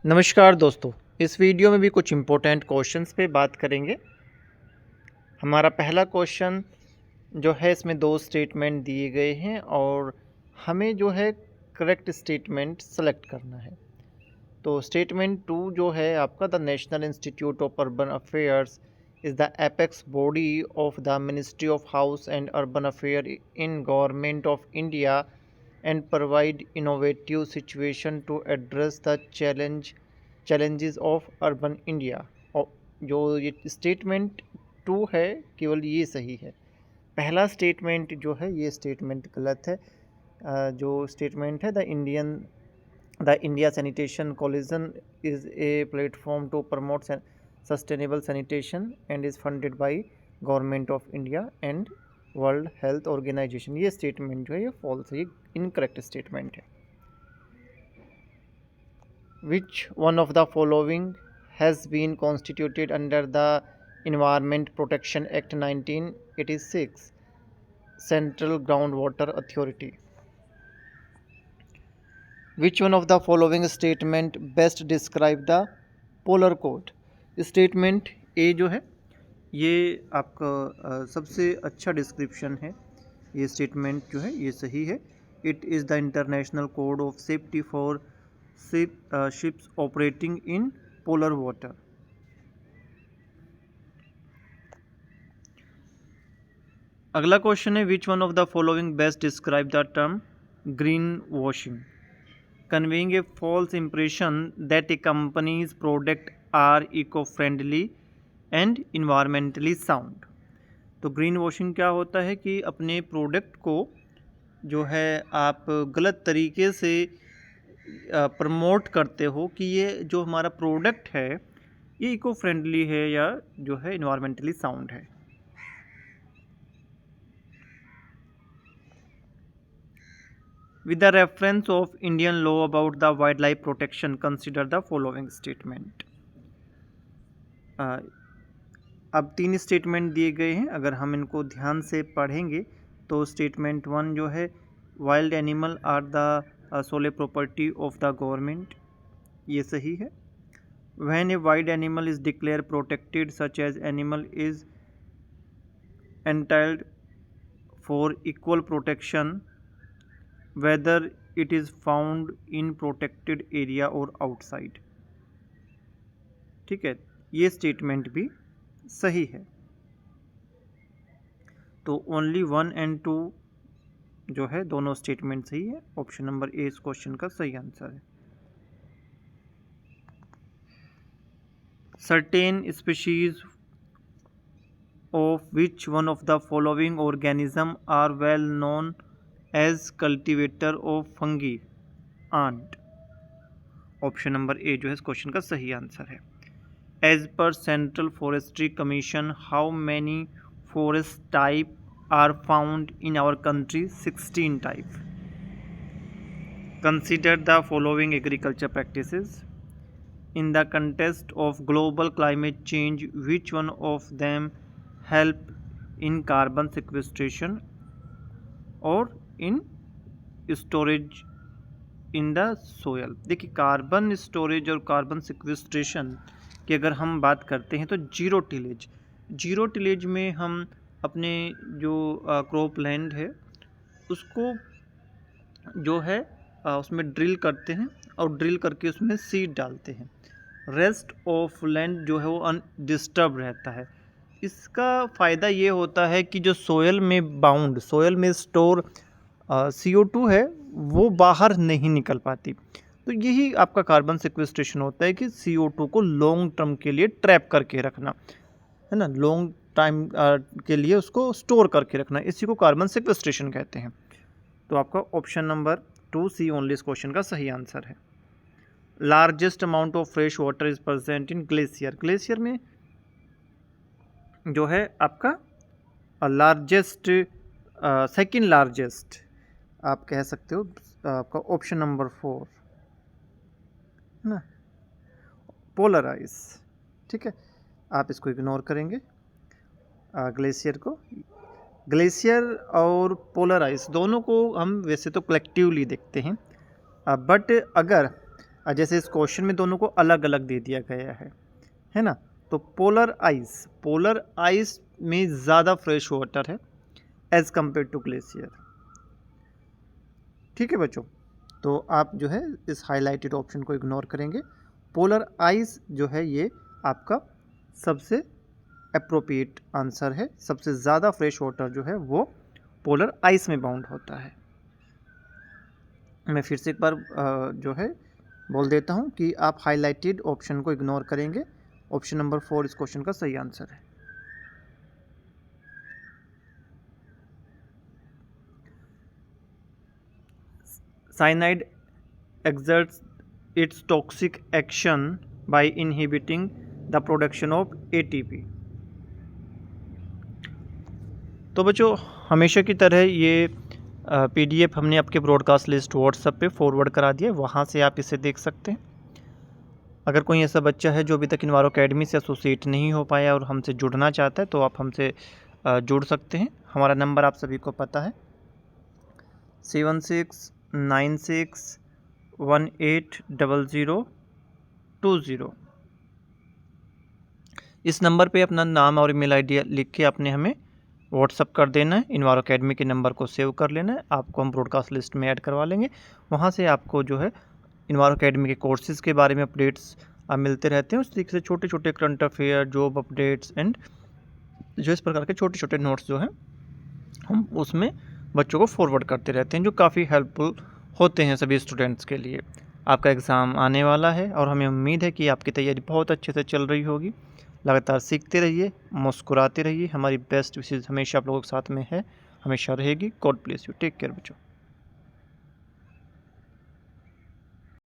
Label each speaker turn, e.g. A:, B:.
A: नमस्कार दोस्तों, इस वीडियो में भी कुछ इम्पोर्टेंट क्वेश्चंस पे बात करेंगे। हमारा पहला क्वेश्चन जो है इसमें दो स्टेटमेंट दिए गए हैं और हमें जो है करेक्ट स्टेटमेंट सेलेक्ट करना है। तो स्टेटमेंट 2 जो है आपका, the national institute of urban affairs is the apex body of the ministry of house and urban affair in government of India and provide innovative situation to address the challenges of urban India। और जो ये statement 2 है केवल ये सही है। पहला statement जो है ये स्टेटमेंट गलत है। जो स्टेटमेंट है the India Sanitation Coalition is a platform to promote sustainable sanitation and is funded by Government of India and World Health Organization. ये स्टेटमेंट जो है ये फॉल्स है, ये इनकरेक्ट स्टेटमेंट है। Which one of the following has been constituted under the Environment Protection Act 1986 Central Ground Water Authority. Which one of the following statement best describe the polar code. Statement A जो है ये आपका सबसे अच्छा description है। ये statement जो है ये सही है। It is the international code of safety for ships operating in polar water. अगला क्वेश्चन है, which one of the following best describe the term greenwashing, conveying a false impression that a company's product are eco friendly and environmentally sound. तो greenwashing क्या होता है कि अपने product को जो है आप गलत तरीके से प्रमोट करते हो कि ये जो हमारा प्रोडक्ट है ये इको फ्रेंडली है या जो है इन्वायरमेंटली साउंड है। With the reference of Indian law about the wild life protection consider the following statement. अब 3 स्टेटमेंट दिए गए हैं, अगर हम इनको ध्यान से पढ़ेंगे तो स्टेटमेंट 1 जो है, wild animal are the sole property of the government, ये सही है। When a wild animal is declare protected such as animal is entitled for equal protection whether it is found in protected area और outside. ठीक है, ये statement भी सही है। तो ओनली 1 एंड 2 जो है दोनों स्टेटमेंट सही है। ऑप्शन नंबर ए इस क्वेश्चन का सही आंसर है। Certain species of which one of the following organism are well known as cultivator of fungi ant. Option number A जो है इस क्वेश्चन का सही आंसर है। As per Central Forestry Commission, how many forest type are found in our country? 16 type. Consider the following agriculture practices. In the context of global climate change, which one of them help in carbon sequestration or in storage in the soil? देखिए, carbon storage और carbon sequestration कि अगर हम बात करते हैं तो zero tillage में हम अपने जो क्रॉप लैंड है उसको जो है उसमें ड्रिल करते हैं और ड्रिल करके उसमें सीड डालते हैं। रेस्ट ऑफ लैंड जो है वो अनडिस्टर्ब रहता है। इसका फ़ायदा ये होता है कि जो सोयल में स्टोर CO2 है वो बाहर नहीं निकल पाती। तो यही आपका कार्बन सिक्वेस्ट्रेशन होता है कि CO2 को लॉन्ग टर्म के लिए ट्रैप करके रखना, है ना, लॉन्ग टाइम के लिए उसको स्टोर करके रखना, इसी को कार्बन सिक्वेस्ट्रेशन कहते हैं। तो आपका ऑप्शन नंबर 2C ओनली इस क्वेश्चन का सही आंसर है। Largest amount of fresh water is present in glacier में जो है आपका लार्जेस्ट सेकेंड लार्जेस्ट आप कह सकते हो आपका ऑप्शन नंबर 4 है ना, पोलर आइस। ठीक है, आप इसको इग्नोर करेंगे ग्लेशियर को। ग्लेशियर और पोलर आइस दोनों को हम वैसे तो कलेक्टिवली देखते हैं, बट अगर जैसे इस क्वेश्चन में दोनों को अलग अलग दे दिया गया है ना। तो पोलर आइस में ज़्यादा फ्रेश वाटर है एज़ कम्पेयर टू ग्लेशियर। ठीक है बच्चों, तो आप जो है इस हाईलाइटेड ऑप्शन को इग्नोर करेंगे। पोलर आइस जो है ये आपका सबसे अप्रोप्रिएट आंसर है। सबसे ज़्यादा फ्रेश वाटर जो है वो पोलर आइस में बाउंड होता है। मैं फिर से एक बार जो है बोल देता हूँ कि आप हाईलाइटेड ऑप्शन को इग्नोर करेंगे। ऑप्शन नंबर 4 इस क्वेश्चन का सही आंसर है। Cyanide exerts its toxic action by inhibiting the production of ATP। तो बच्चों हमेशा की तरह ये PDF हमने आपके ब्रॉडकास्ट लिस्ट व्हाट्सएप पे फॉरवर्ड करा दिया, वहाँ से आप इसे देख सकते हैं। अगर कोई ऐसा बच्चा है जो अभी तक इन्वायरो अकेडमी से एसोसिएट नहीं हो पाया और हमसे जुड़ना चाहता है तो आप हमसे जुड़ सकते हैं। हमारा नंबर आप सभी को पता है 7696180020। इस नंबर पे अपना नाम और ईमेल आईडी लिख के आपने हमें व्हाट्सअप कर देना है। इन्वायरो अकेडमी के नंबर को सेव कर लेना है, आपको हम ब्रॉडकास्ट लिस्ट में ऐड करवा लेंगे। वहाँ से आपको जो है इन्वायरो अकेडमी के कोर्सेज़ के बारे में अपडेट्स मिलते रहते हैं। उस तरीके से छोटे छोटे current affair, job updates and जो इस प्रकार के छोटे छोटे नोट्स जो हैं हम उसमें बच्चों को फॉरवर्ड करते रहते हैं, जो काफ़ी हेल्पफुल होते हैं सभी स्टूडेंट्स के लिए। आपका एग्ज़ाम आने वाला है और हमें उम्मीद है कि आपकी तैयारी बहुत अच्छे से चल रही होगी। लगातार सीखते रहिए, मुस्कुराते रहिए। हमारी बेस्ट विशेज़ हमेशा आप लोगों के साथ में है, हमेशा रहेगी। God bless you. Take care बच्चों।